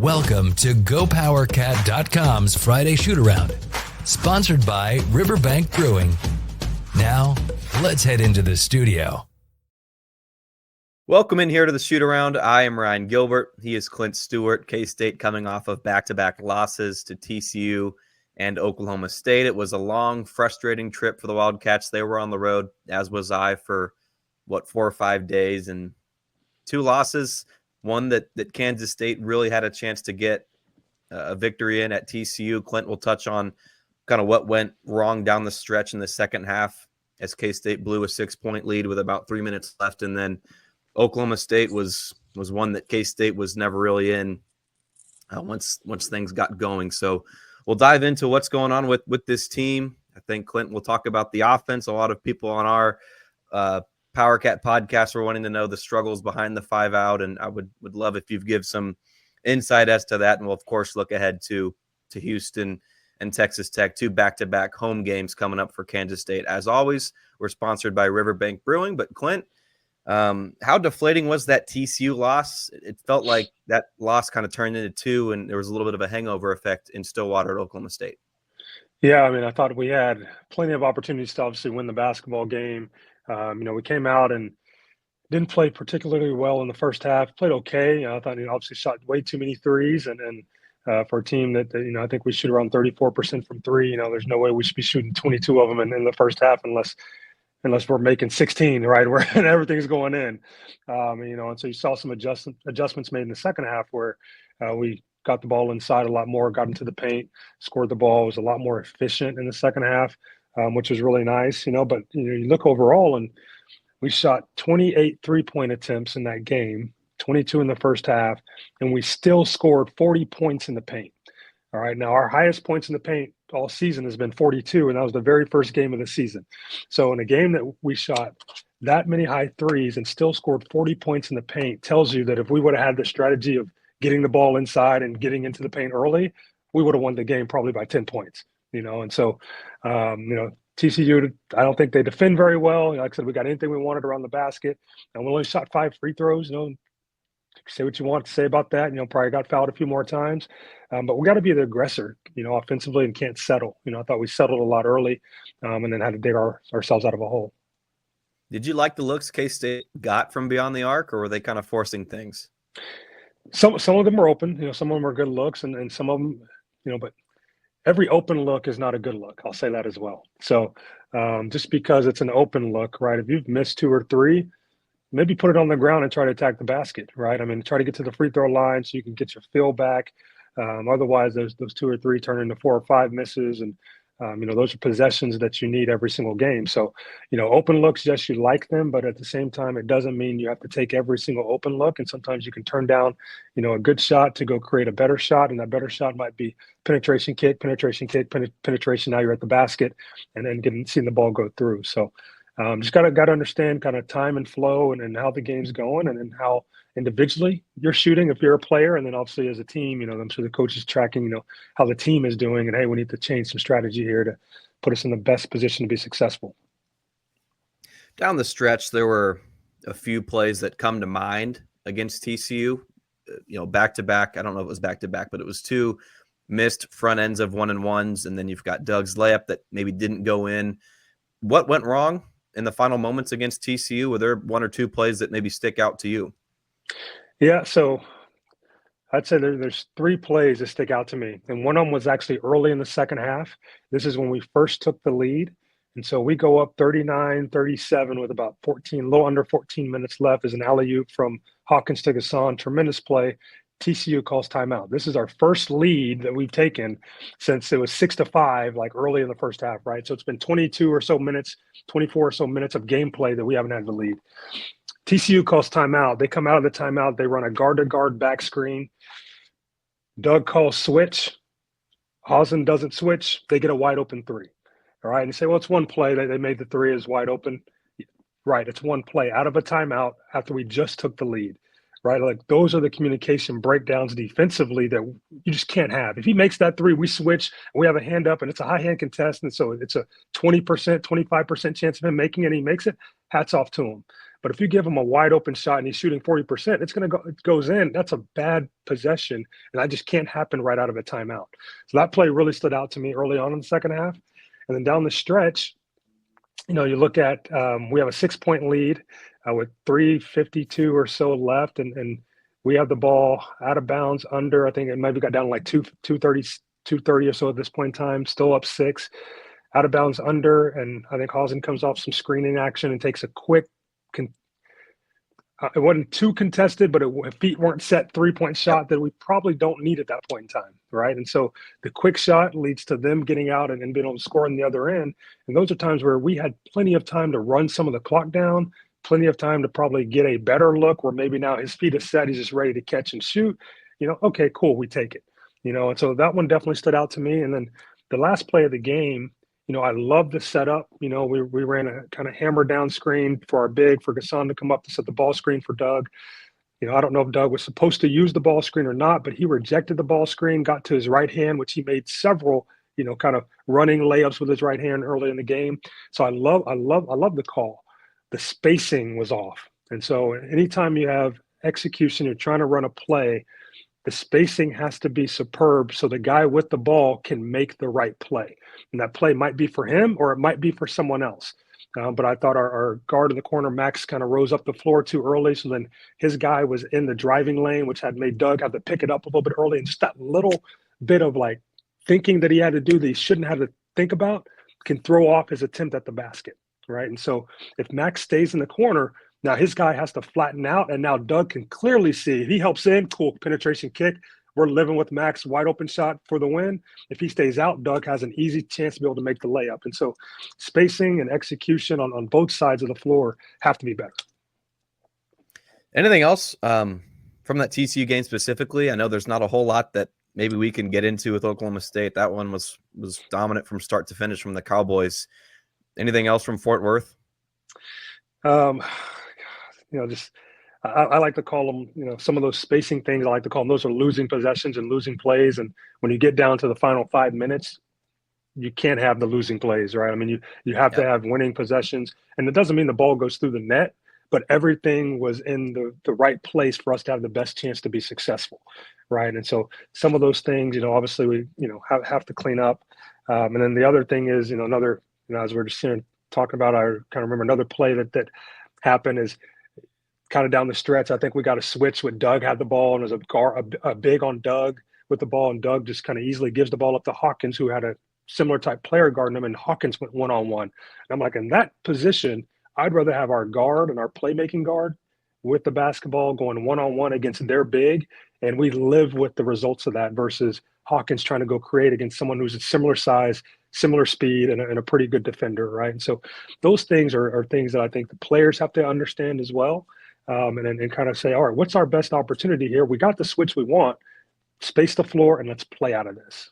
Welcome to GoPowerCat.com's Friday Shoot-Around, sponsored by Riverbank Brewing. Now, let's head into the studio. Welcome in here to the Shoot-Around. I am Ryan Gilbert. He is Clint Stewart. K-State coming off of back-to-back losses to TCU and Oklahoma State. It was a long, frustrating trip for the Wildcats. They were on the road, as was I, for, 4 or 5 days, and 2 losses. One that Kansas State really had a chance to get a victory in at TCU. Clint will touch on kind of what went wrong down the stretch in the second half as K-State blew a 6-point lead with about 3 minutes left. And then Oklahoma State was one that K-State was never really in once things got going. So we'll dive into what's going on with this team. I think Clint will talk about the offense. A lot of people on our PowerCat podcast were wanting to know the struggles behind the 5-out, and I would love if you give some insight as to that. And we'll, of course, look ahead to Houston and Texas Tech, 2 back-to-back home games coming up for Kansas State. As always, we're sponsored by Riverbank Brewing. But, Clint, how deflating was that TCU loss? It felt like that loss kind of turned into 2, and there was a little bit of a hangover effect in Stillwater at Oklahoma State. Yeah, I mean, I thought we had plenty of opportunities to obviously win the basketball game. We came out and didn't play particularly well in the first half. Played okay. I thought, obviously shot way too many threes, and for a team that I think we shoot around 34% from three. There's no way we should be shooting 22 of them in the first half unless we're making 16, right, where everything's going in. And so you saw some adjustments made in the second half where we got the ball inside a lot more, got into the paint, scored the ball, was a lot more efficient in the second half. Which was really nice, but you look overall and we shot 28 3-point attempts in that game, 22 in the first half, and we still scored 40 points in the paint. All right. Now our highest points in the paint all season has been 42, and that was the very first game of the season. So in a game that we shot that many high threes and still scored 40 points in the paint tells you that if we would have had the strategy of getting the ball inside and getting into the paint early, we would have won the game probably by 10 points. And so, TCU, I don't think they defend very well. Like I said, we got anything we wanted around the basket, and we only shot 5 free throws. Say what you want to say about that. Probably got fouled a few more times, but we got to be the aggressor, offensively, and can't settle. I thought we settled a lot early, and then had to dig ourselves out of a hole. Did you like the looks K-State got from beyond the arc, or were they kind of forcing things? Some of them were open. Some of them were good looks, and some of them, but every open look is not a good look. I'll say that as well. So just because it's an open look, right, if you've missed 2 or 3, maybe put it on the ground and try to attack the basket, right? I mean, try to get to the free throw line so you can get your feel back. Otherwise, those 2 or 3 turn into 4 or 5 misses. And, those are possessions that you need every single game. So, open looks, yes, you like them, but at the same time, it doesn't mean you have to take every single open look. And sometimes you can turn down, a good shot to go create a better shot. And that better shot might be penetration kick, penetration. Now you're at the basket and then seeing the ball go through. So just got to understand kind of time and flow and how the game's going and how individually you're shooting if you're a player. And then obviously as a team, I'm sure the coach is tracking, how the team is doing. And, hey, we need to change some strategy here to put us in the best position to be successful. Down the stretch, there were a few plays that come to mind against TCU, back-to-back. I don't know if it was back-to-back, but it was 2 missed front ends of 1-and-1s, and then you've got Doug's layup that maybe didn't go in. What went wrong in the final moments against TCU? Were there 1 or 2 plays that maybe stick out to you? Yeah, so I'd say there's 3 plays that stick out to me. And one of them was actually early in the second half. This is when we first took the lead. And so we go up 39-37 with about a little under 14 minutes left as an alley-oop from Hawkins to Gasson. Tremendous play. TCU calls timeout. This is our first lead that we've taken since it was 6-5, like early in the first half, right? So it's been 24 or so minutes of gameplay that we haven't had the lead. TCU calls timeout. They come out of the timeout. They run a guard-to-guard back screen. Doug calls switch. Hazen doesn't switch. They get a wide-open 3. All right, and you say, well, it's one play. They made the 3 is wide open. Right, it's one play out of a timeout after we just took the lead. Right, like those are the communication breakdowns defensively that you just can't have. If he makes that 3, we switch, and we have a hand up, and it's a high hand contest, and so it's a 20%, 25% chance of him making it, and he makes it, hats off to him. But if you give him a wide open shot and he's shooting 40%, it goes in. That's a bad possession, and that just can't happen right out of a timeout. So that play really stood out to me early on in the second half. And then down the stretch, you look at we have a 6-point lead with 3:52 or so left, and we have the ball out of bounds under. I think it maybe got down to like 2:30 or so at this point in time. Still up 6, out of bounds under, and I think Hausen comes off some screening action and takes a quick. It wasn't too contested, but feet weren't set 3-point shot that we probably don't need at that point in time, right? And so the quick shot leads to them getting out and being able to score on the other end. And those are times where we had plenty of time to run some of the clock down, plenty of time to probably get a better look where maybe now his feet are set, he's just ready to catch and shoot. Okay, cool, we take it. And so that one definitely stood out to me. And then the last play of the game, I love the setup. We ran a kind of hammer down screen for our big, for Gasson to come up to set the ball screen for Doug. I don't know if Doug was supposed to use the ball screen or not, but he rejected the ball screen, got to his right hand, which he made several, kind of running layups with his right hand early in the game. So I love the call. The spacing was off. And so anytime you have execution, you're trying to run a play, the spacing has to be superb so the guy with the ball can make the right play. And that play might be for him or it might be for someone else. But I thought our guard in the corner, Max, kind of rose up the floor too early. So then his guy was in the driving lane, which had made Doug have to pick it up a little bit early. And just that little bit of like thinking that he had to do that he shouldn't have to think about can throw off his attempt at the basket, right? And so if Max stays in the corner, now his guy has to flatten out, and now Doug can clearly see. If he helps in, cool, penetration kick. We're living with Max, wide open shot for the win. If he stays out, Doug has an easy chance to be able to make the layup. And so spacing and execution on both sides of the floor have to be better. Anything else from that TCU game specifically? I know there's not a whole lot that maybe we can get into with Oklahoma State. That one was dominant from start to finish from the Cowboys. Anything else from Fort Worth? I like to call them, some of those spacing things, I like to call them, those are losing possessions and losing plays. And when you get down to the final 5 minutes, you can't have the losing plays, right? I mean, you have to have winning possessions. And it doesn't mean the ball goes through the net, but everything was in the right place for us to have the best chance to be successful, right? And so some of those things, obviously we, have to clean up. And then the other thing is, another, as we're just talking about, I kind of remember another play that happened is kind of down the stretch. I think we got a switch with Doug had the ball, and there's a big on Doug with the ball, and Doug just kind of easily gives the ball up to Hawkins, who had a similar type player guarding him, and Hawkins went one-on-one. And I'm like, in that position, I'd rather have our guard and our playmaking guard with the basketball going one-on-one against their big, and we live with the results of that versus Hawkins trying to go create against someone who's a similar size, similar speed, and a pretty good defender, right? And so those things are things that I think the players have to understand as well. And kind of say, all right, what's our best opportunity here? We got the switch we want, space the floor, and let's play out of this.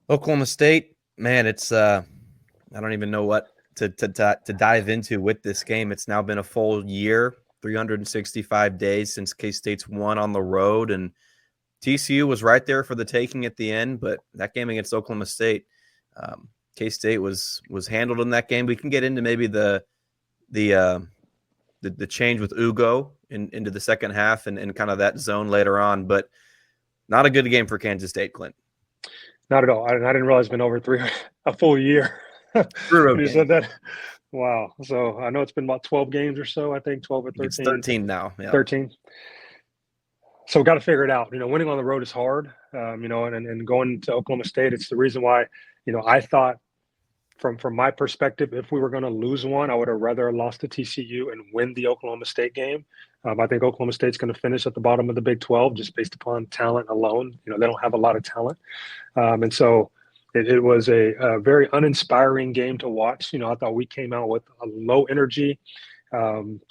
Oklahoma State, man, it's I don't even know what to dive into with this game. It's now been a full year, 365 days since K-State's won on the road, and TCU was right there for the taking at the end, but that game against Oklahoma State, K-State was handled in that game. We can get into maybe the change with Ugo into the second half and kind of that zone later on, but not a good game for Kansas State, Clint. Not at all. I didn't realize it's been over a full year. When you said that. Wow. So I know it's been about 12 games or so, I think 12 or 13. It's 13 now. Yeah. 13. So we got to figure it out. Winning on the road is hard, and going to Oklahoma State, it's the reason why, I thought from my perspective, if we were going to lose one, I would have rather lost to TCU and win the Oklahoma State game. I think Oklahoma State's going to finish at the bottom of the Big 12 just based upon talent alone. They don't have a lot of talent. And so it was a very uninspiring game to watch. I thought we came out with a low energy.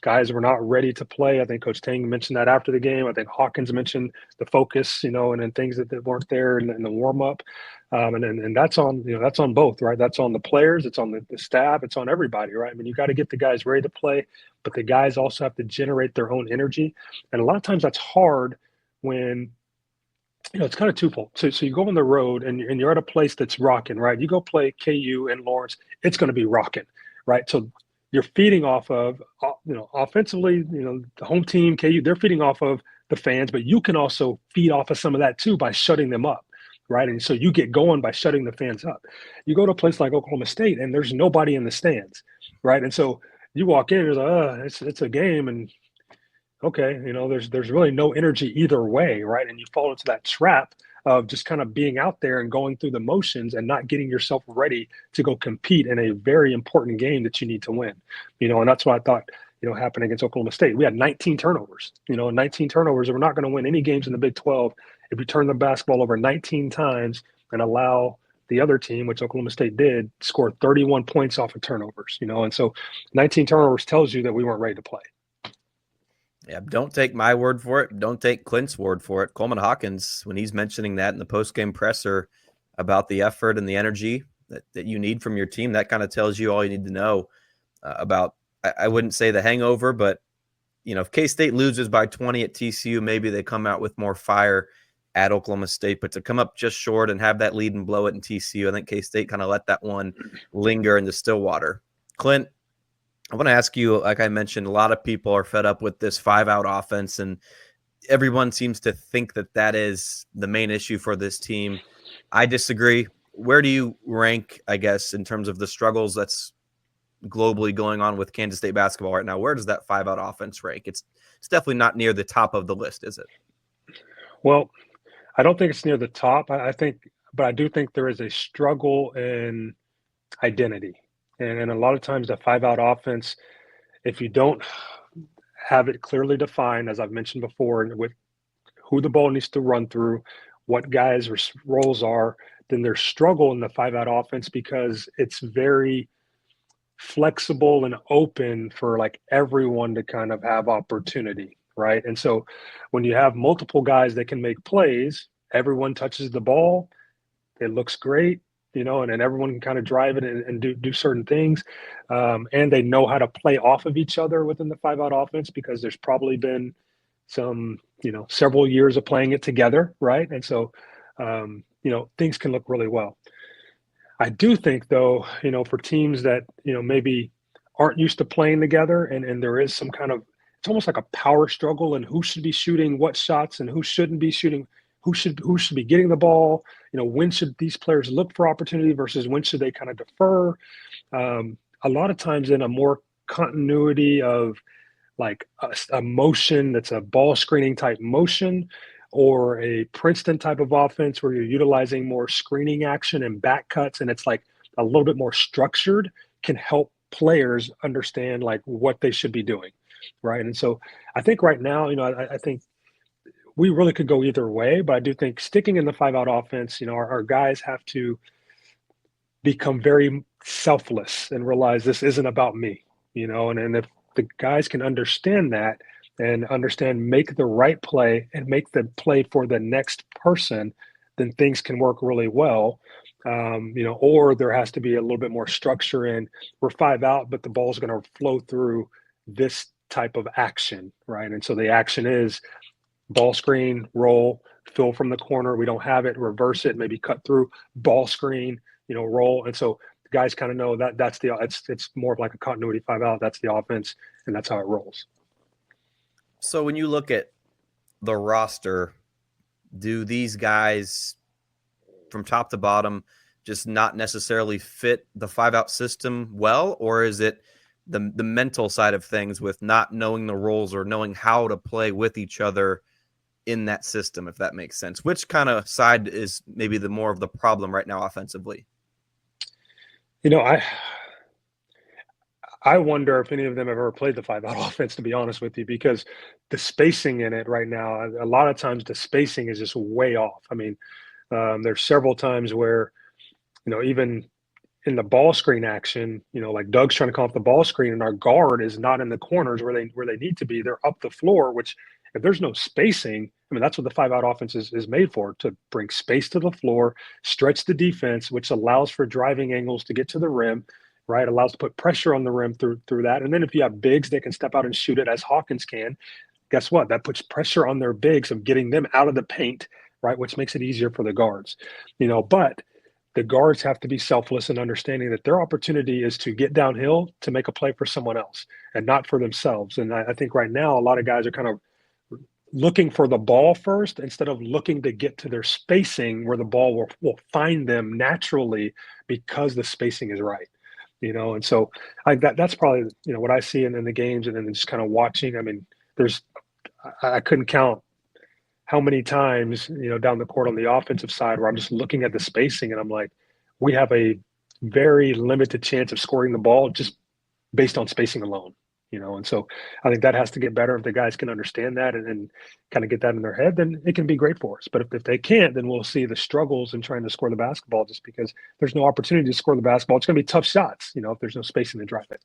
Guys were not ready to play. I think Coach Tang mentioned that after the game. I think Hawkins mentioned the focus, and then things that weren't there in the warm up. And that's on, that's on both, right? That's on the players. It's on the staff. It's on everybody, right? I mean, you got to get the guys ready to play, but the guys also have to generate their own energy. And a lot of times that's hard when, it's kind of twofold. So you go on the road and you're at a place that's rocking, right? You go play KU and Lawrence, it's going to be rocking, right? So you're feeding off of, offensively, the home team, KU, they're feeding off of the fans, but you can also feed off of some of that too by shutting them up, right? And so you get going by shutting the fans up. You go to a place like Oklahoma State and there's nobody in the stands, right? And so you walk in, you're like, it's a game, and okay, there's really no energy either way, right? And you fall into that trap of just kind of being out there and going through the motions and not getting yourself ready to go compete in a very important game that you need to win. And that's what I thought, happened against Oklahoma State. We had 19 turnovers, 19 turnovers, and we're not going to win any games in the Big 12 if we turn the basketball over 19 times and allow the other team, which Oklahoma State did, score 31 points off of turnovers, and so 19 turnovers tells you that we weren't ready to play. Yeah, don't take my word for it. Don't take Clint's word for it. Coleman Hawkins, when he's mentioning that in the postgame presser about the effort and the energy that you need from your team, that kind of tells you all you need to know about, I wouldn't say the hangover, but, if K-State loses by 20 at TCU, maybe they come out with more fire at Oklahoma State. But to come up just short and have that lead and blow it in TCU, I think K-State kind of let that one linger in the Stillwater. Clint, I want to ask you, like I mentioned, a lot of people are fed up with this 5-out offense, and everyone seems to think that is the main issue for this team. I disagree. Where do you rank, I guess, in terms of the struggles that's globally going on with Kansas State basketball right now? Where does that 5-out offense rank? It's definitely not near the top of the list, is it? Well, I don't think it's near the top. But I do think there is a struggle in identity. And a lot of times the 5-out offense, if you don't have it clearly defined, as I've mentioned before, with who the ball needs to run through, what guys' roles are, then there's struggle in the 5-out offense because it's very flexible and open for like everyone to kind of have opportunity, right? And so when you have multiple guys that can make plays, everyone touches the ball, it looks great. And everyone can kind of drive it and do certain things. And they know how to play off of each other within the 5-out offense because there's probably been some, several years of playing it together, right? And so, things can look really well. I do think, though, for teams that, maybe aren't used to playing together and there is some kind of, it's almost like a power struggle and who should be shooting what shots and who shouldn't be shooting, who should be getting the ball, when should these players look for opportunity versus when should they kind of defer. A lot of times in a more continuity of like a motion that's a ball screening type motion or a Princeton type of offense where you're utilizing more screening action and back cuts and it's like a little bit more structured can help players understand like what they should be doing, right? And so I think right now, I think we really could go either way, but I do think sticking in the 5-out offense, our guys have to become very selfless and realize this isn't about me, and if the guys can understand that and understand, make the right play and make the play for the next person, then things can work really well. Or there has to be a little bit more structure in we're 5-out, but the ball's going to flow through this type of action, right? And so the action is ball screen, roll, fill from the corner. We don't have it, reverse it, maybe cut through, ball screen, roll. And so the guys kind of know that it's more of like a continuity 5-out. That's the offense, and that's how it rolls. So when you look at the roster, do these guys from top to bottom just not necessarily fit the 5-out system well, or is it the mental side of things with not knowing the roles or knowing how to play with each other in that system, if that makes sense? Which kind of side is maybe the more of the problem right now offensively? I wonder if any of them have ever played the 5-out offense, to be honest with you, because the spacing in it right now, a lot of times the spacing is just way off. I mean, there's several times where, even in the ball screen action, like Doug's trying to come off the ball screen and our guard is not in the corners where they need to be. They're up the floor, which if there's no spacing, I mean, that's what the 5-out offense is made for, to bring space to the floor, stretch the defense, which allows for driving angles to get to the rim, right? Allows to put pressure on the rim through that. And then if you have bigs, they can step out and shoot it as Hawkins can. Guess what? That puts pressure on their bigs of getting them out of the paint, right? Which makes it easier for the guards, but the guards have to be selfless and understanding that their opportunity is to get downhill to make a play for someone else and not for themselves. And I think right now a lot of guys are kind of looking for the ball first instead of looking to get to their spacing where the ball will find them naturally because the spacing is right. And so that's probably, what I see in the games, and then just kind of watching. I mean, I couldn't count how many times, down the court on the offensive side where I'm just looking at the spacing and I'm like, we have a very limited chance of scoring the ball just based on spacing alone. And so I think that has to get better. If the guys can understand that and kind of get that in their head, then it can be great for us. But if they can't, then we'll see the struggles in trying to score the basketball just because there's no opportunity to score the basketball. It's going to be tough shots, if there's no spacing to drive it.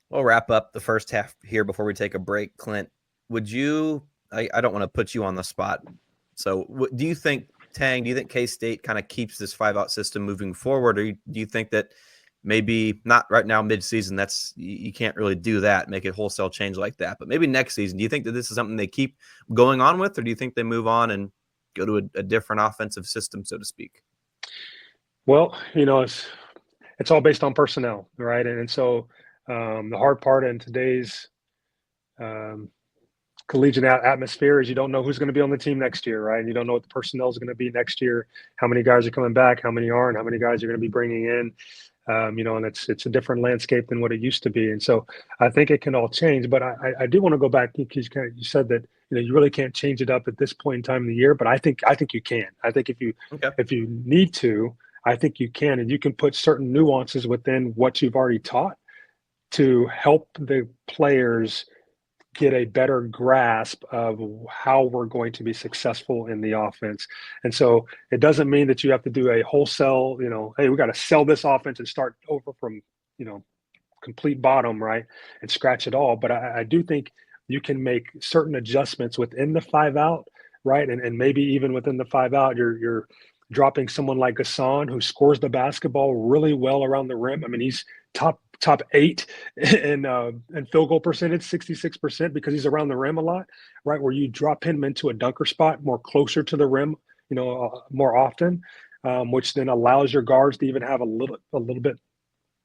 We'll wrap up the first half here before we take a break. Clint, would you – I don't want to put you on the spot. So do you think, Tang, do you think K-State kind of keeps this 5-out system moving forward, or do you think that – maybe not right now, mid-season, you can't really do that, make a wholesale change like that. But maybe next season, do you think that this is something they keep going on with, or do you think they move on and go to a different offensive system, so to speak? Well, it's all based on personnel, right? And so the hard part in today's collegiate atmosphere is you don't know who's going to be on the team next year, right? And you don't know what the personnel is going to be next year, how many guys are coming back, how many aren't, how many guys you're going to be bringing in. And it's a different landscape than what it used to be. And so I think it can all change, but I do want to go back because you said that, you really can't change it up at this point in time of the year, but I think you can. I think if you need to, I think you can, and you can put certain nuances within what you've already taught to help the players get a better grasp of how we're going to be successful in the offense. And so it doesn't mean that you have to do a wholesale, hey, we got to sell this offense and start over from, complete bottom, right, and scratch it all. But I do think you can make certain adjustments within the 5-out, right, and maybe even within the 5-out, you're dropping someone like Gasson, who scores the basketball really well around the rim. I mean, he's top 8 in field goal percentage, 66%, because he's around the rim a lot, right? Where you drop him into a dunker spot more closer to the rim, more often, which then allows your guards to even have a little bit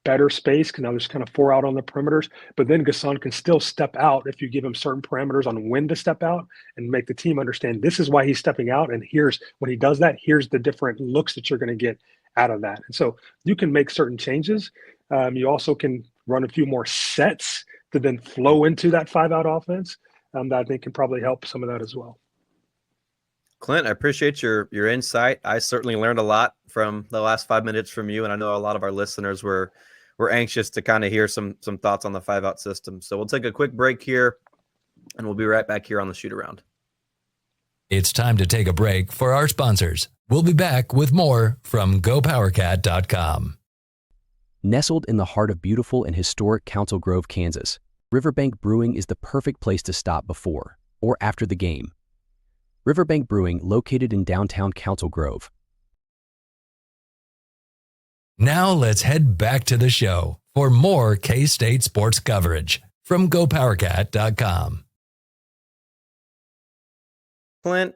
better space, because now there's kind of 4 out on the perimeters. But then Gasson can still step out if you give him certain parameters on when to step out and make the team understand this is why he's stepping out. And when he does that, here's the different looks that you're going to get out of that. And so you can make certain changes. You also can run a few more sets to then flow into that 5-out offense that I think can probably help some of that as well. Clint, I appreciate your insight. I certainly learned a lot from the last 5 minutes from you, and I know a lot of our listeners were anxious to kind of hear some thoughts on the 5-out system. So we'll take a quick break here, and we'll be right back here on the Shoot Around. It's time to take a break for our sponsors. We'll be back with more from GoPowerCat.com. Nestled in the heart of beautiful and historic Council Grove, Kansas, Riverbank Brewing is the perfect place to stop before or after the game. Riverbank Brewing, located in downtown Council Grove. Now let's head back to the show for more K-State sports coverage from GoPowerCat.com. Clint,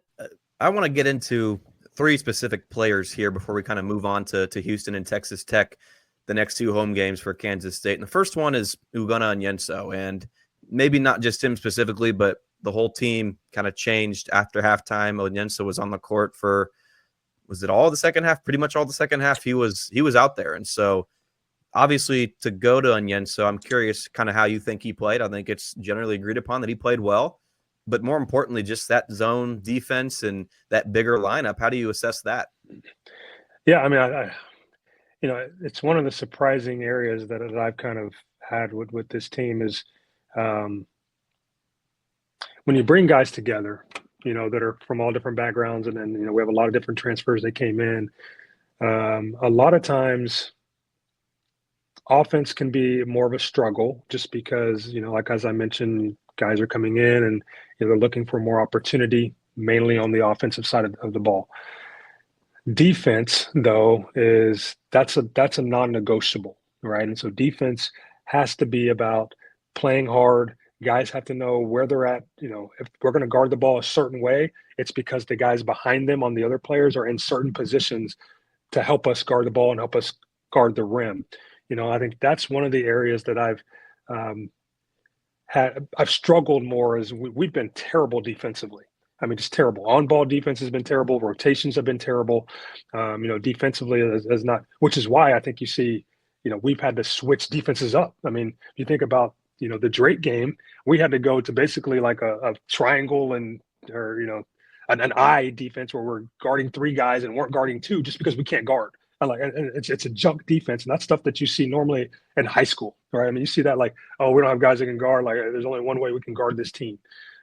I want to get into 3 specific players here before we kind of move on to Houston and Texas Tech, the next 2 home games for Kansas State. And the first one is Ugonna Onyenso, and maybe not just him specifically, but the whole team kind of changed after halftime. Onyenso was on the court for, was it all the second half? Pretty much all the second half. He was out there. And so obviously to go to Onyenso, I'm curious kind of how you think he played. I think it's generally agreed upon that he played well, but more importantly, just that zone defense and that bigger lineup. How do you assess that? Yeah, I mean, it's one of the surprising areas that I've kind of had with this team is when you bring guys together, that are from all different backgrounds, and then, we have a lot of different transfers that came in. A lot of times offense can be more of a struggle just because, like, as I mentioned, guys are coming in and they're looking for more opportunity, mainly on the offensive side of the ball. Defense, though, that's a non-negotiable, right? And so defense has to be about playing hard. Guys have to know where they're at. If we're going to guard the ball a certain way, it's because the guys behind them on the other players are in certain positions to help us guard the ball and help us guard the rim. You know, I think that's one of the areas that I've struggled more. Is we've been terrible defensively. I mean, just terrible. On-ball defense has been terrible. Rotations have been terrible. You know, defensively is not, which is why I think you see, you know, we've had to switch defenses up. I mean, if you think about, you know, the Drake game, we had to go to basically like a triangle or, you know, an eye defense where we're guarding 3 guys and weren't guarding 2 just because we can't guard. And it's a junk defense, and that's stuff that you see normally in high school, right? I mean, you see that like, oh, we don't have guys that can guard. Like, there's only one way we can guard this team,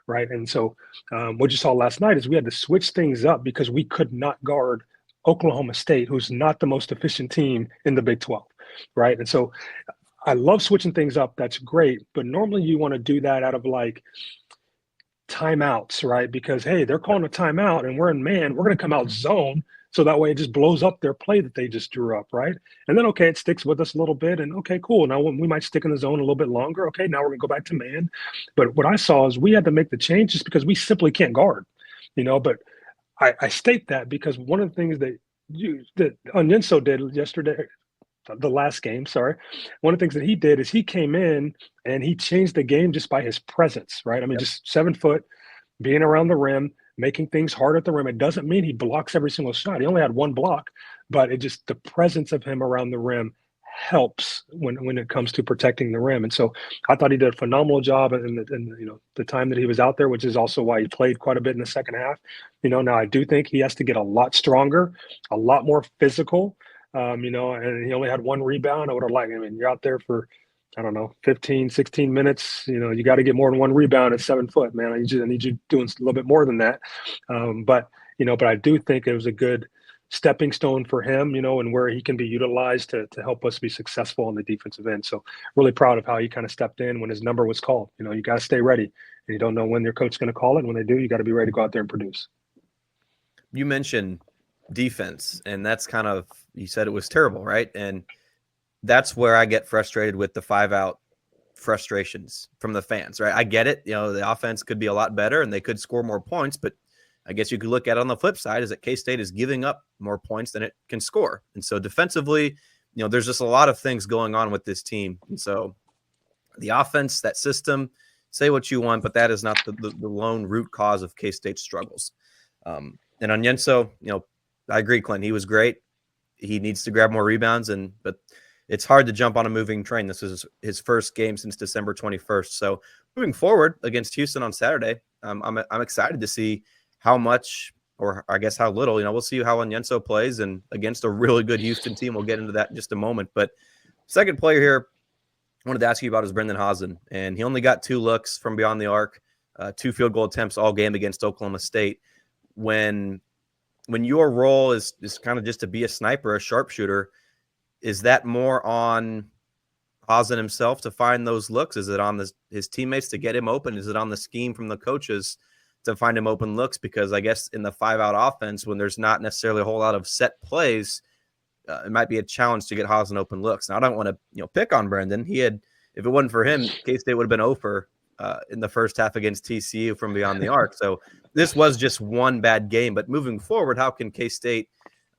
right? And so what you saw last night is we had to switch things up because we could not guard Oklahoma State, who's not the most efficient team in the Big 12, right? And so I love switching things up. That's great. But normally you want to do that out of like timeouts, right? Because, hey, they're calling a timeout and we're in man. We're going to come out zone. So that way it just blows up their play that they just drew up, right? And then, okay, it sticks with us a little bit. And, okay, cool. Now we might stick in the zone a little bit longer. Okay, now we're going to go back to man. But what I saw is we had to make the change just because we simply can't guard, you know. But I state that because one of the things that Onyenso did yesterday, the last game, sorry, one of the things that he did is he came in and he changed the game just by his presence, right? I mean, just 7 foot, being around the rim, making things hard at the rim. It doesn't mean he blocks every single shot. He only had 1 block, but it just, the presence of him around the rim helps when it comes to protecting the rim. And so I thought he did a phenomenal job in you know, the time that he was out there, which is also why he played quite a bit in the second half. You know, now I do think he has to get a lot stronger, a lot more physical. You know, and he only had 1 rebound. I would have liked, I mean, you're out there for, I don't know, 15, 16 minutes. You know, you got to get more than 1 rebound at 7 foot, man. I need you doing a little bit more than that. But I do think it was a good stepping stone for him, you know, and where he can be utilized to help us be successful on the defensive end. So really proud of how he kind of stepped in when his number was called. You know, you got to stay ready. And you don't know when your coach is going to call it. And when they do, you got to be ready to go out there and produce. You mentioned defense, and that's kind of, you said it was terrible, right? And that's where I get frustrated with the 5-out frustrations from the fans, right? I get it. You know, the offense could be a lot better and they could score more points, but I guess you could look at it on the flip side is that K-State is giving up more points than it can score. And so defensively, you know, there's just a lot of things going on with this team. And so the offense, that system, say what you want, but that is not the lone root cause of K-State's struggles. And Onyenso, you know, I agree, Clint. He was great. He needs to grab more rebounds, but it's hard to jump on a moving train. This is his first game since December 21st. So moving forward against Houston on Saturday, I'm excited to see how much, or I guess how little, you know, we'll see how Onyenso plays and against a really good Houston team. We'll get into that in just a moment. But second player here I wanted to ask you about is Brendan Hazen, and he only got 2 looks from beyond the arc, 2 field goal attempts all game against Oklahoma State. When your role is kind of just to be a sniper, a sharpshooter, is that more on Hazen himself to find those looks? Is it on his teammates to get him open? Is it on the scheme from the coaches to find him open looks? Because I guess in the 5-out offense, when there's not necessarily a whole lot of set plays, it might be a challenge to get Hazen open looks. Now, I don't want to pick on Brendan. If it wasn't for him, K-State would have been 0 for in the first half against TCU from beyond the arc. So this was just one bad game. But moving forward, how can K-State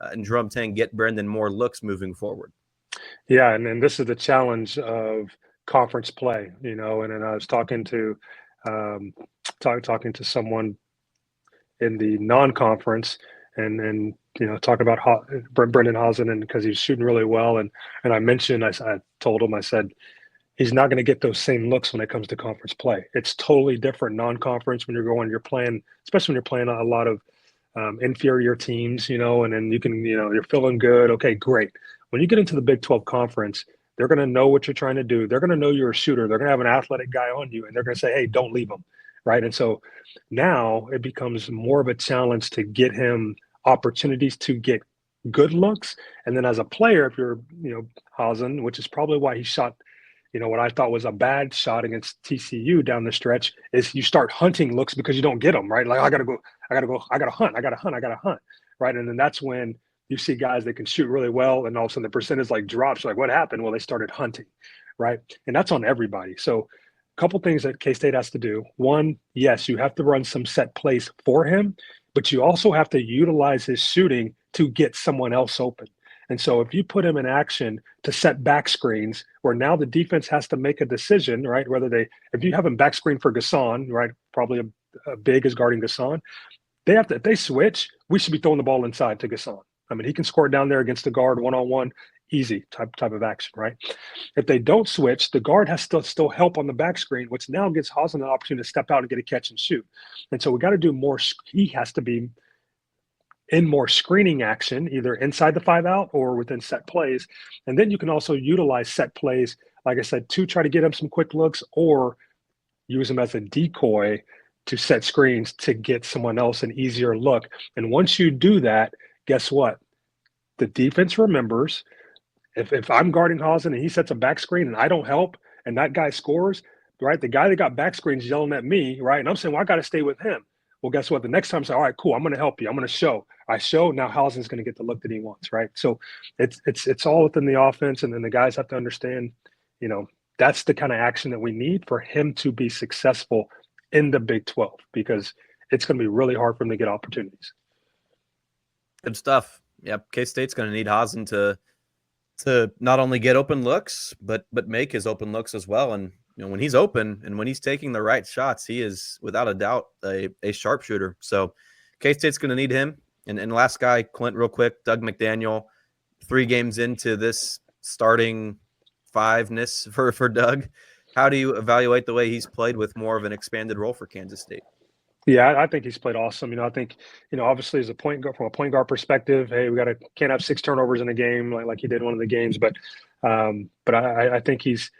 and Jerome Tang get Brendan more looks moving forward? Yeah, and this is the challenge of conference play, you know. And then I was talking to someone in the non-conference, and you know, talking about Brendan Hazen, and because he's shooting really well, and I mentioned, I told him, I said, he's not going to get those same looks when it comes to conference play. It's totally different non-conference when you're playing, especially when you're playing a lot of inferior teams, you know, and then you can, you know, you're feeling good. Okay, great. When you get into the Big 12 conference, they're going to know what you're trying to do. They're going to know you're a shooter. They're going to have an athletic guy on you, and they're going to say, hey, don't leave him, right? And so now it becomes more of a challenge to get him opportunities to get good looks. And then as a player, if you're, you know, Hazen, which is probably why he shot, you know, what I thought was a bad shot against TCU down the stretch, is you start hunting looks because you don't get them, right? Like, I got to hunt, right? And then that's when you see guys that can shoot really well, and all of a sudden the percentage like drops. Like, what happened? Well, they started hunting, right? And that's on everybody. So a couple things that K-State has to do. One, yes, you have to run some set plays for him, but you also have to utilize his shooting to get someone else open. And so if you put him in action to set back screens, where now the defense has to make a decision, right? If you have him back screen for Gasson, right? Probably a big is guarding Gasson. If they switch, we should be throwing the ball inside to Gasson. I mean, he can score down there against the guard one-on-one, easy type of action, right? If they don't switch, the guard has to still help on the back screen, which now gives Hazen an opportunity to step out and get a catch and shoot. And so we got to do more. He has to be in more screening action, either inside the 5-out or within set plays. And then you can also utilize set plays, like I said, to try to get him some quick looks or use him as a decoy to set screens to get someone else an easier look. And once you do that, guess what? The defense remembers. If I'm guarding Hazen and he sets a back screen and I don't help and that guy scores, right? The guy that got back screens yelling at me, right? And I'm saying, well, I got to stay with him. Well, guess what? The next time I say, all right, cool, I'm going to help you. I'm going to show. I show, now Hazen's going to get the look that he wants, right? So it's all within the offense, and then the guys have to understand, that's the kind of action that we need for him to be successful in the Big 12, because it's going to be really hard for him to get opportunities. Good stuff. Yep, K-State's going to need Hazen to not only get open looks, but make his open looks as well. And when he's open and when he's taking the right shots, he is without a doubt a sharpshooter. So K-State's going to need him. And last guy, Clint, real quick, Dug McDaniel, 3 games into this starting fiveness for Doug. How do you evaluate the way he's played with more of an expanded role for Kansas State? Yeah, I think he's played awesome. I think, obviously as a point guard, from a point guard perspective, hey, can't have 6 turnovers in a game like he did one of the games. But I think he's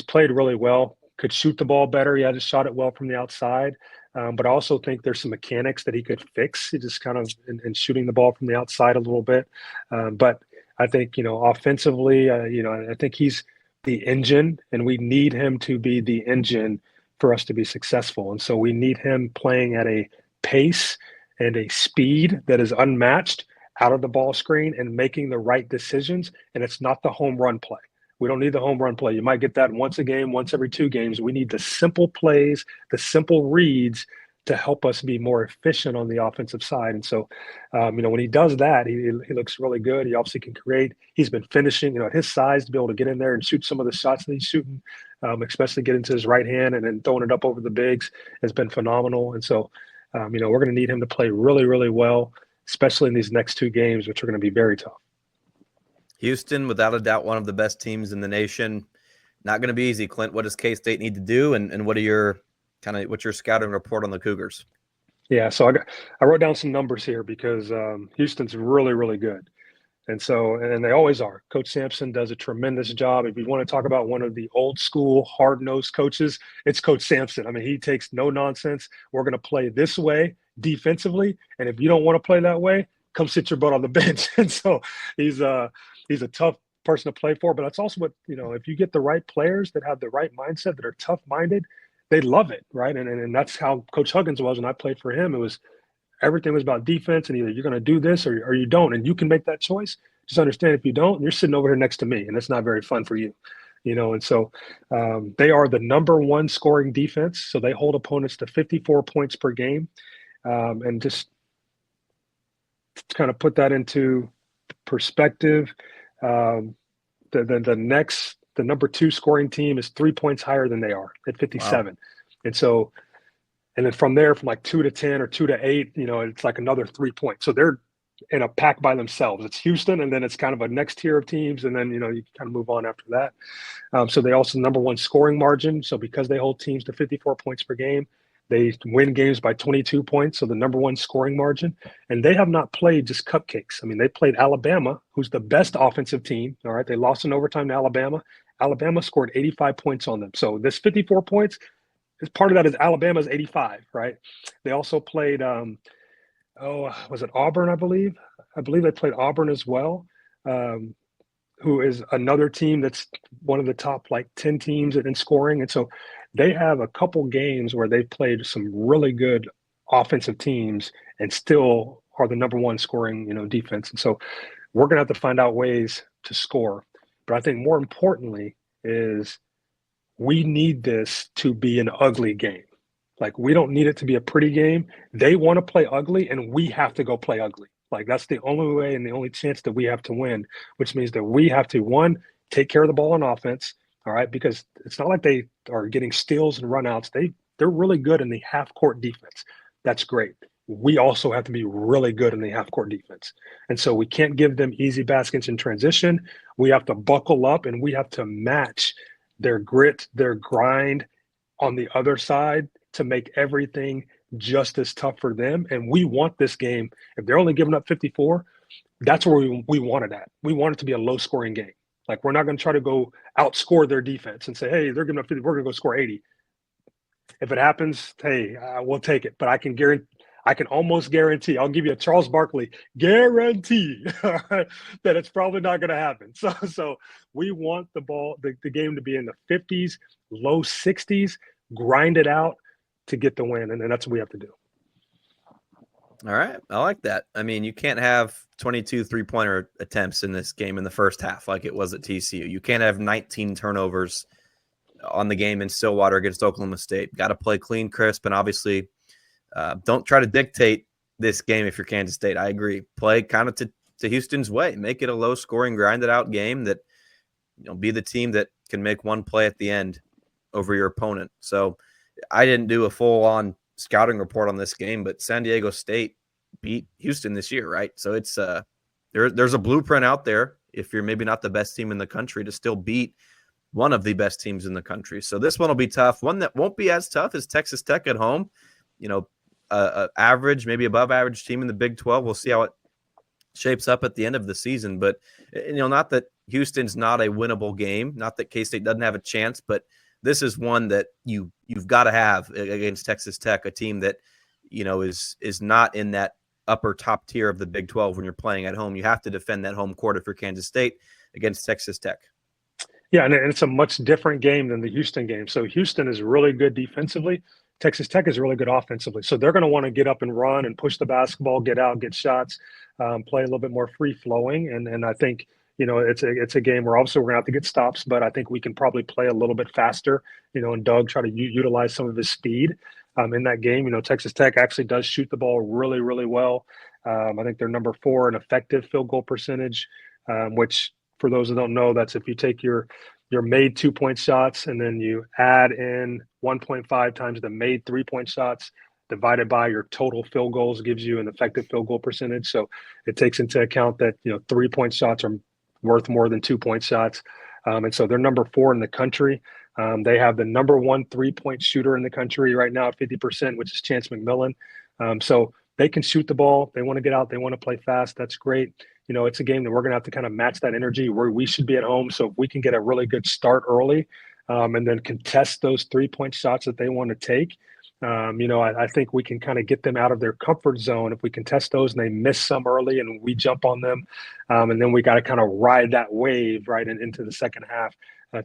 played really well. Could shoot the ball better. He just shot it well from the outside. But I also think there's some mechanics that he could fix. He just kind of in shooting the ball from the outside a little bit. But I think, offensively, I think he's the engine, and we need him to be the engine for us to be successful. And so we need him playing at a pace and a speed that is unmatched out of the ball screen and making the right decisions. And it's not the home run play. We don't need the home run play. You might get that once a game, once every 2 games. We need the simple plays, the simple reads to help us be more efficient on the offensive side. And so, when he does that, he looks really good. He obviously can create. He's been finishing, at his size, to be able to get in there and shoot some of the shots that he's shooting, especially get into his right hand and then throwing it up over the bigs has been phenomenal. And so, we're going to need him to play really, really well, especially in these next 2 games, which are going to be very tough. Houston, without a doubt, one of the best teams in the nation. Not going to be easy, Clint. What does K-State need to do, and what's your scouting report on the Cougars? Yeah, so I wrote down some numbers here because Houston's really, really good. And they always are. Coach Sampson does a tremendous job. If you want to talk about one of the old school hard-nosed coaches, it's Coach Sampson. I mean, he takes no nonsense. We're going to play this way defensively, and if you don't want to play that way, come sit your butt on the bench. And so he's a tough person to play for, but that's also what, if you get the right players that have the right mindset, that are tough-minded, they love it, right? And that's how Coach Huggins was when I played for him. Everything was about defense, and either you're going to do this or you don't, and you can make that choice. Just understand, if you don't, you're sitting over here next to me, and it's not very fun for you, And so they are the number 1 scoring defense, so they hold opponents to 54 points per game, and just to kind of put that into perspective, the number 2 scoring team is 3 points higher than they are at 57. Wow. And so, and then from there, from like 2 to 10 or 2 to 8, it's like another 3 points. So they're in a pack by themselves. It's Houston, and then it's kind of a next tier of teams. And then, you kind of move on after that. So they also number 1 scoring margin. So because they hold teams to 54 points per game, they win games by 22 points. So the number 1 scoring margin, and they have not played just cupcakes. I mean, they played Alabama, who's the best offensive team. All right. They lost in overtime to Alabama. Alabama scored 85 points on them. So this 54 points, part of that is Alabama's 85, right? They also played, was it Auburn, I believe? I believe they played Auburn as well, who is another team that's one of the top 10 teams in scoring. And so they have a couple games where they played some really good offensive teams and still are the number 1 scoring, defense. And so we're going to have to find out ways to score. But I think more importantly is we need this to be an ugly game. We don't need it to be a pretty game. They want to play ugly, and we have to go play ugly. Like that's the only way and the only chance that we have to win, which means that we have to, one, take care of the ball on offense. All right, because it's not like they are getting steals and runouts. They're really good in the half court defense. That's great. We also have to be really good in the half court defense. And so we can't give them easy baskets in transition. We have to buckle up and we have to match their grit, their grind on the other side to make everything just as tough for them. And we want this game. If they're only giving up 54, that's where we want it at. We want it to be a low scoring game. Like we're not going to try to go outscore their defense and say, hey, they're giving up 50, we're going to go score 80. If it happens, hey, we'll take it. But I can almost guarantee, I'll give you a Charles Barkley guarantee that it's probably not going to happen. So we want the game to be in the 50s, low 60s, grind it out to get the win. And that's what we have to do. All right. I like that. I mean, you can't have 22 three-pointer attempts in this game in the first half like it was at TCU. You can't have 19 turnovers on the game in Stillwater against Oklahoma State. Got to play clean, crisp, and obviously don't try to dictate this game if you're Kansas State. I agree. Play kind of to Houston's way. Make it a low-scoring, grinded-out game that, be the team that can make one play at the end over your opponent. So I didn't do a full-on scouting report on this game, but San Diego State beat Houston this year, right? So it's there's a blueprint out there if you're maybe not the best team in the country to still beat one of the best teams in the country. So this one will be tough. One that won't be as tough is Texas Tech at home. Average, maybe above average team in the Big 12. We'll see how it shapes up at the end of the season. But, not that Houston's not a winnable game, not that K-State doesn't have a chance, but this is one that you've got to have against Texas Tech, a team that, is not in that upper top tier of the Big 12 when you're playing at home. You have to defend that home court if you're Kansas State against Texas Tech. Yeah, and it's a much different game than the Houston game. So Houston is really good defensively. Texas Tech is really good offensively. So they're going to want to get up and run and push the basketball, get out, get shots, play a little bit more free-flowing. And I think, it's a game where obviously we're going to have to get stops, but I think we can probably play a little bit faster, and Doug try to utilize some of his speed in that game. Texas Tech actually does shoot the ball really, really well. I think they're number 4 in effective field goal percentage, which for those who don't know, that's if you take your made 2-point shots and then you add in 1.5 times the made 3-point shots divided by your total field goals gives you an effective field goal percentage. So it takes into account that, 3-point shots are worth more than 2-point shots. And so they're number 4 in the country. They have the number 1 3-point shooter in the country right now at 50%, which is Chance McMillan. So they can shoot the ball. They want to get out. They want to play fast. That's great. It's a game that we're going to have to kind of match that energy where we should be at home. So if we can get a really good start early and then contest those 3-point shots that they want to take, I think we can kind of get them out of their comfort zone if we contest those and they miss some early and we jump on them. And then we got to kind of ride that wave right into the second half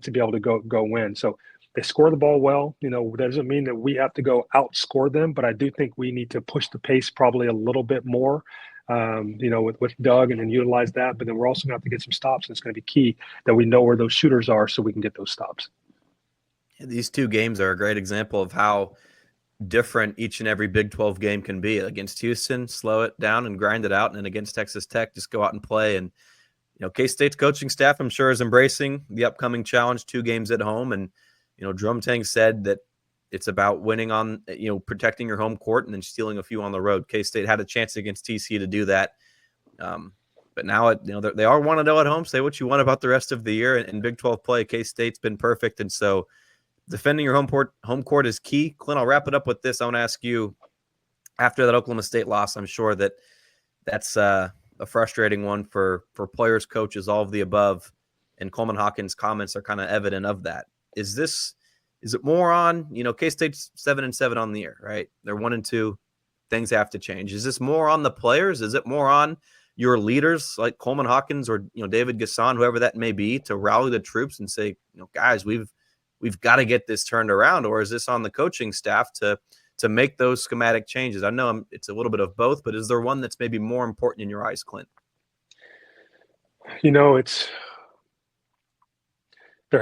to be able to go win. So they score the ball well. That doesn't mean that we have to go outscore them, but I do think we need to push the pace probably a little bit more. With Doug and then utilize that. But then we're also going to have to get some stops. And it's going to be key that we know where those shooters are so we can get those stops. These two games are a great example of how different each and every Big 12 game can be. Against Houston, slow it down and grind it out. And then against Texas Tech, just go out and play. And, K-State's coaching staff, I'm sure, is embracing the upcoming challenge, 2 games at home. And, Jerome Tang said that it's about winning on, protecting your home court and then stealing a few on the road. K-State had a chance against TCU to do that. But now, they are 1-0 at home. Say what you want about the rest of the year. In Big 12 play, K-State's been perfect. And so defending your home court is key. Clint, I'll wrap it up with this. I want to ask you, after that Oklahoma State loss, I'm sure that's a frustrating one for players, coaches, all of the above. And Coleman Hawkins' comments are kind of evident of that. Is it more on, K-State's 7-7 on the year, right? They're 1-2. Things have to change. Is this more on the players? Is it more on your leaders like Coleman Hawkins or, David Gasson, whoever that may be, to rally the troops and say, guys, we've got to get this turned around? Or is this on the coaching staff to make those schematic changes? I know it's a little bit of both, but is there one that's maybe more important in your eyes, Clint? There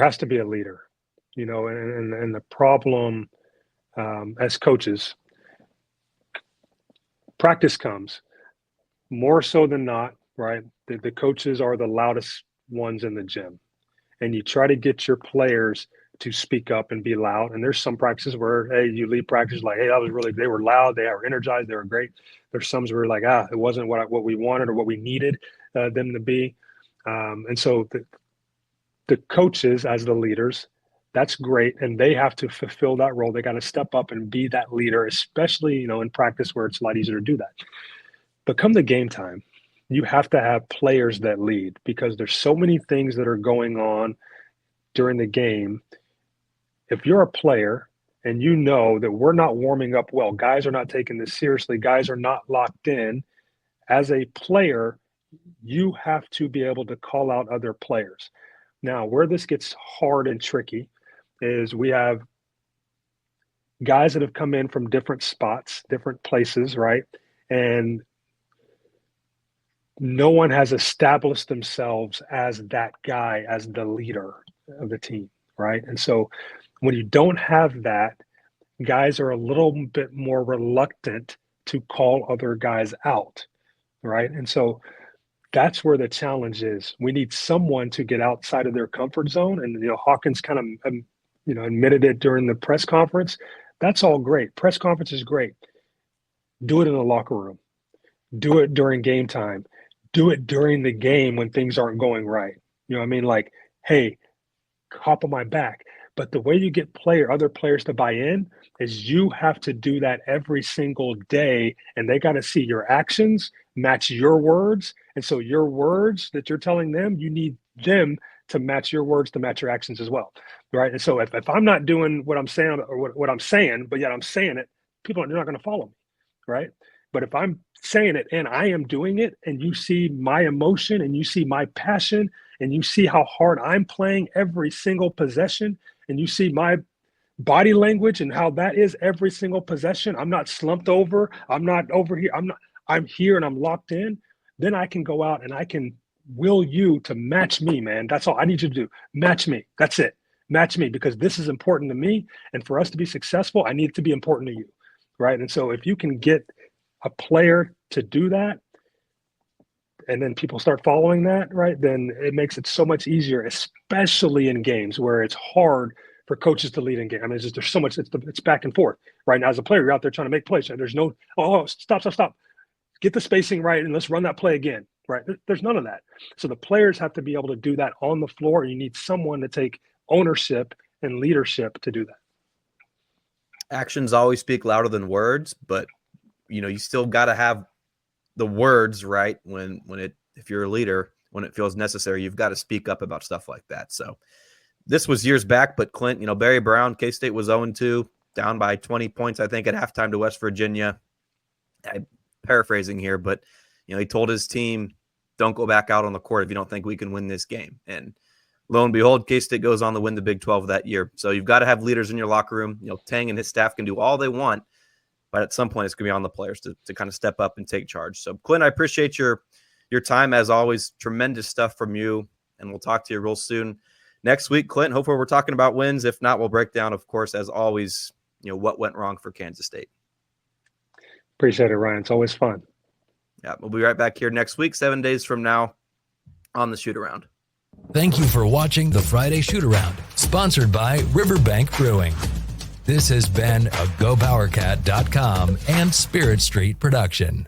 has to be a leader. And the problem as coaches, practice comes. more so than not, right? The coaches are the loudest ones in the gym, and you try to get your players to speak up and be loud. And there's some practices where, hey, you leave practice like, hey, that was really, they were loud, they were energized, they were great. There's some where like, it wasn't what we wanted or what we needed them to be. And so the coaches as the leaders, that's great. And they have to fulfill that role. They got to step up and be that leader, especially, in practice where it's a lot easier to do that. But come the game time, you have to have players that lead, because there's so many things that are going on during the game. If you're a player and you know that we're not warming up well, guys are not taking this seriously, guys are not locked in, as a player, you have to be able to call out other players. Now, where this gets hard and tricky is we have guys that have come in from different spots, different places, right? And no one has established themselves as that guy, as the leader of the team, right? And so when you don't have that, guys are a little bit more reluctant to call other guys out, right? And so that's where the challenge is. We need someone to get outside of their comfort zone. And, Hawkins kind of, admitted it during the press conference. That's all great. Press conference is great. Do it in the locker room. Do it during game time. Do it during the game when things aren't going right. You know what I mean? Like, hey, hop on my back. But the way you get other players to buy in is you have to do that every single day, and they got to see your actions match your words. And so your words that you're telling them, you need them to match your words to match your actions as well, right? And so if I'm not doing what I'm saying or what I'm saying, but yet I'm saying it, they're not going to follow me, right? But if I'm saying it and I am doing it, and you see my emotion and you see my passion and you see how hard I'm playing every single possession, and you see my body language and how that is every single possession, I'm not slumped over, I'm not over here, I'm here and I'm locked in, then I can go out and I can will you to match me, man. That's all I need you to do. Match me. That's it. Match me, because this is important to me. And for us to be successful, I need it to be important to you, right? And so if you can get a player to do that, and then people start following that, right, then it makes it so much easier, especially in games where it's hard for coaches to lead in game. I mean, there's so much, it's back and forth. Right now, as a player, you're out there trying to make plays. There's no, stop. Get the spacing right, and let's run that play again, right? There's none of that. So the players have to be able to do that on the floor, and you need someone to take ownership and leadership to do that. Actions always speak louder than words, but, you still got to have the words right if you're a leader, when it feels necessary, you've got to speak up about stuff like that. So this was years back, but Clint, Barry Brown, K-State was 0-2, down by 20 points, I think, at halftime to West Virginia. I'm paraphrasing here, but, he told his team, don't go back out on the court if you don't think we can win this game. And lo and behold, K-State goes on to win the Big 12 that year. So you've got to have leaders in your locker room. Tang and his staff can do all they want, but at some point it's going to be on the players to kind of step up and take charge. So, Clint, I appreciate your time, as always. Tremendous stuff from you, and we'll talk to you real soon. Next week, Clint, hopefully we're talking about wins. If not, we'll break down, of course, as always, what went wrong for Kansas State. Appreciate it, Ryan. It's always fun. Yeah, we'll be right back here next week, 7 days from now, on the Shoot Around. Thank you for watching the Friday Shoot Around, sponsored by Riverbank Brewing. This has been a GoPowerCat.com and Spirit Street production.